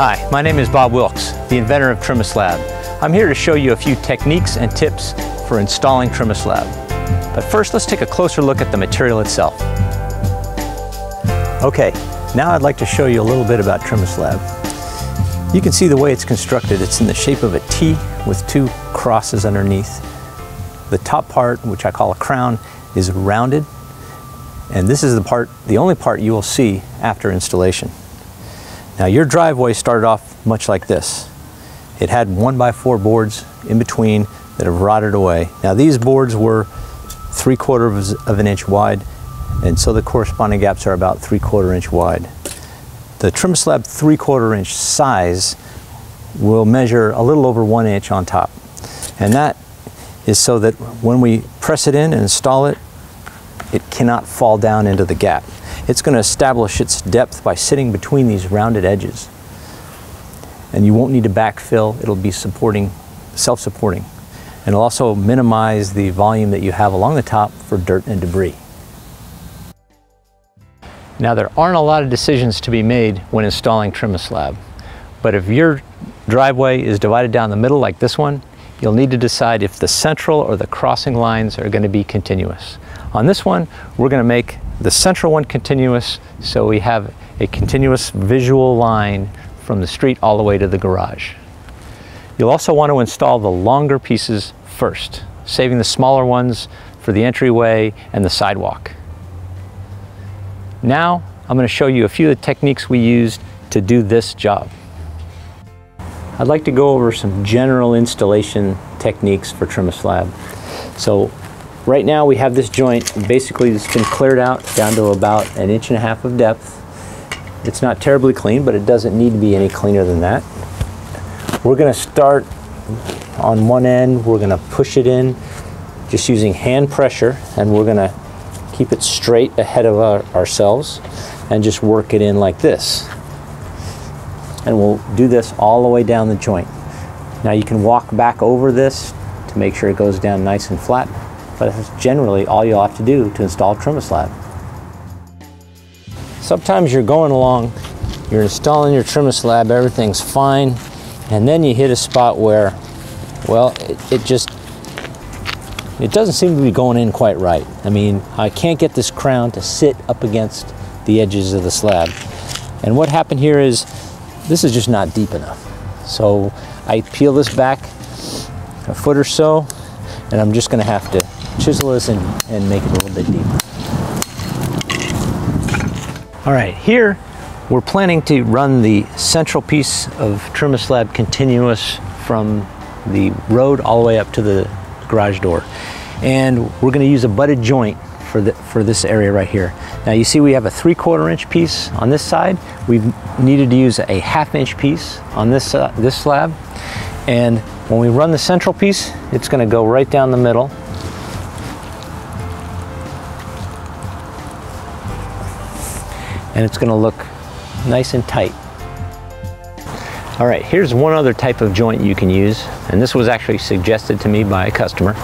Hi, my name is Bob Wilkes, the inventor of Trim-A-Slab. I'm here to show you a few techniques and tips for installing Trim-A-Slab. But first, let's take a closer look at the material itself. Okay, now I'd like to show you a little bit about Trim-A-Slab. You can see the way it's constructed. It's in the shape of a T with two crosses underneath. The top part, which I call a crown, is rounded, and this is the only part you will see after installation. Now, your driveway started off much like this. It had 1x4 boards in between that have rotted away. Now, these boards were 3/4 of an inch wide, and so the corresponding gaps are about 3/4 inch wide. The Trim-A-Slab 3/4 inch size will measure a little over 1 inch on top, and that is so that when we press it in and install it, it cannot fall down into the gap. It's going to establish its depth by sitting between these rounded edges. And you won't need to backfill. It'll be self-supporting. And it'll also minimize the volume that you have along the top for dirt and debris. Now, there aren't a lot of decisions to be made when installing Trim-A-Slab. But if your driveway is divided down the middle like this one, you'll need to decide if the central or the crossing lines are going to be continuous. On this one, we're going to make the central one continuous, so we have a continuous visual line from the street all the way to the garage. You'll also want to install the longer pieces first, saving the smaller ones for the entryway and the sidewalk. Now, I'm going to show you a few of the techniques we used to do this job. I'd like to go over some general installation techniques for Trim-A-Slab. So, right now we have this joint, basically it's been cleared out down to about 1.5 inches of depth. It's not terribly clean, but it doesn't need to be any cleaner than that. We're going to start on one end, we're going to push it in just using hand pressure, and we're going to keep it straight ahead of ourselves and just work it in like this. And we'll do this all the way down the joint. Now you can walk back over this to make sure it goes down nice and flat, but that's generally all you'll have to do to install Trim-A-Slab. Sometimes you're going along, you're installing your Trim-A-Slab, everything's fine, and then you hit a spot where, well, it doesn't seem to be going in quite right. I mean, I can't get this crown to sit up against the edges of the slab. And what happened here is, this is just not deep enough. So I peel this back a foot or so, and I'm just going to have to chisel this and make it a little bit deeper. All right, here we're planning to run the central piece of Trim-A-Slab continuous from the road all the way up to the garage door. And we're going to use a butted joint for this area right here. Now you see we have a 3/4 inch piece on this side. We've needed to use a 1/2 inch piece on this slab. And when we run the central piece, it's going to go right down the middle. And it's going to look nice and tight. All right, here's one other type of joint you can use, and this was actually suggested to me by a customer.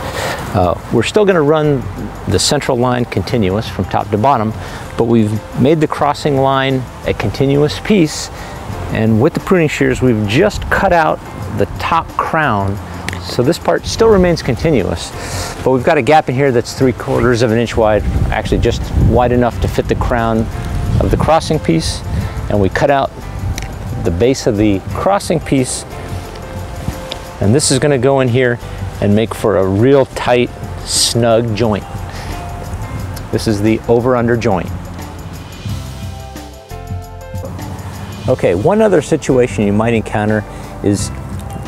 We're still going to run the central line continuous from top to bottom, but we've made the crossing line a continuous piece, and with the pruning shears we've just cut out the top crown, so this part still remains continuous, but we've got a gap in here that's 3/4 of an inch wide, actually just wide enough to fit the crown of the crossing piece, and we cut out the base of the crossing piece, and this is going to go in here and make for a real tight, snug joint. This is the over-under joint. Okay, one other situation you might encounter is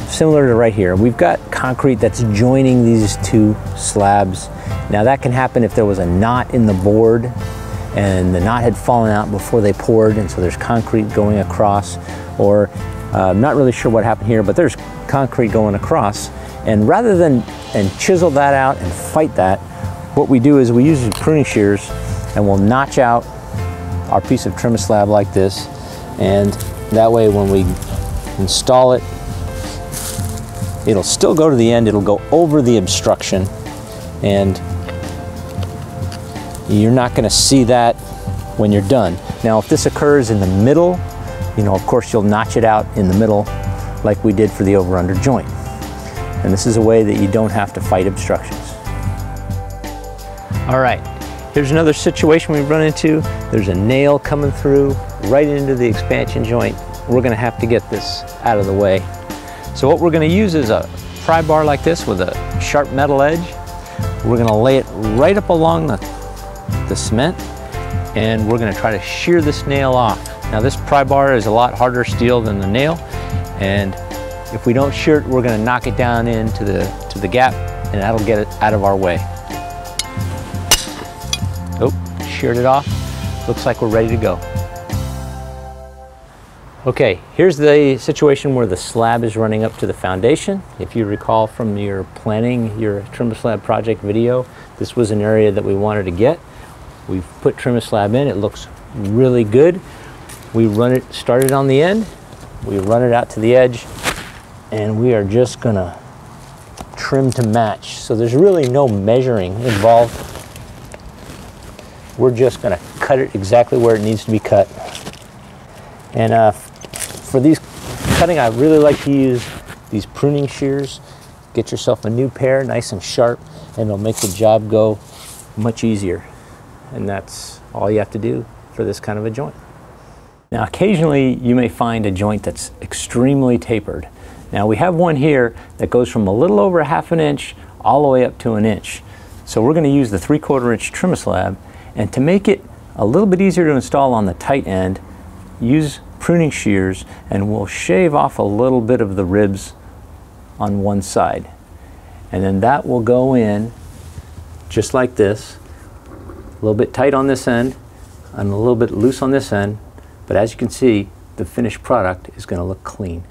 similar to right here. We've got concrete that's joining these two slabs. Now that can happen if there was a knot in the board and the knot had fallen out before they poured, and so there's concrete going across, or I'm not really sure what happened here, but there's concrete going across. And rather than chisel that out and fight that, what we do is we use pruning shears and we'll notch out our piece of Trim-A-Slab like this, and that way when we install it, it'll still go to the end, it'll go over the obstruction, and you're not going to see that when you're done. Now, if this occurs in the middle You know, of course, you'll notch it out in the middle like we did for the over-under joint. And this is a way that you don't have to fight obstructions. All right, here's another situation we've run into. There's a nail coming through right into the expansion joint. We're gonna have to get this out of the way. So what we're gonna use is a pry bar like this with a sharp metal edge. We're gonna lay it right up along the cement, and we're gonna try to shear this nail off. Now this pry bar is a lot harder steel than the nail, and if we don't shear it, we're gonna knock it down into the gap, and that'll get it out of our way. Oh, sheared it off. Looks like we're ready to go. Okay, here's the situation where the slab is running up to the foundation. If you recall from your planning your Trim-A-Slab project video, this was an area that we wanted to get. We've put Trim-A-Slab in, it looks really good. We run it, started on the end, we run it out to the edge, and we are just gonna trim to match. So there's really no measuring involved. We're just gonna cut it exactly where it needs to be cut. And for these cutting, I really like to use these pruning shears. Get yourself a new pair, nice and sharp, and it'll make the job go much easier. And that's all you have to do for this kind of a joint. Now, occasionally you may find a joint that's extremely tapered. Now, we have one here that goes from a little over 1/2 inch all the way up to 1 inch. So we're gonna use the 3/4 inch Trim-A-Slab, and to make it a little bit easier to install on the tight end, use pruning shears, and we'll shave off a little bit of the ribs on one side. And then that will go in just like this, a little bit tight on this end and a little bit loose on this end, but as you can see, the finished product is going to look clean.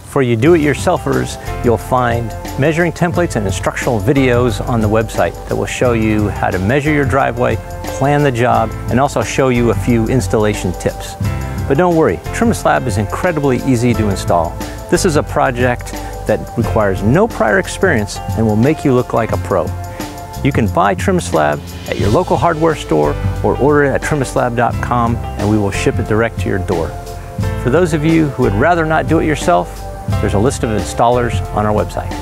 For you do-it-yourselfers, you'll find measuring templates and instructional videos on the website that will show you how to measure your driveway, plan the job, and also show you a few installation tips. But don't worry, Trim-A-Slab is incredibly easy to install. This is a project that requires no prior experience and will make you look like a pro. You can buy Trim-A-Slab at your local hardware store or order it at Trim-A-Slab.com, and we will ship it direct to your door. For those of you who would rather not do it yourself, there's a list of installers on our website.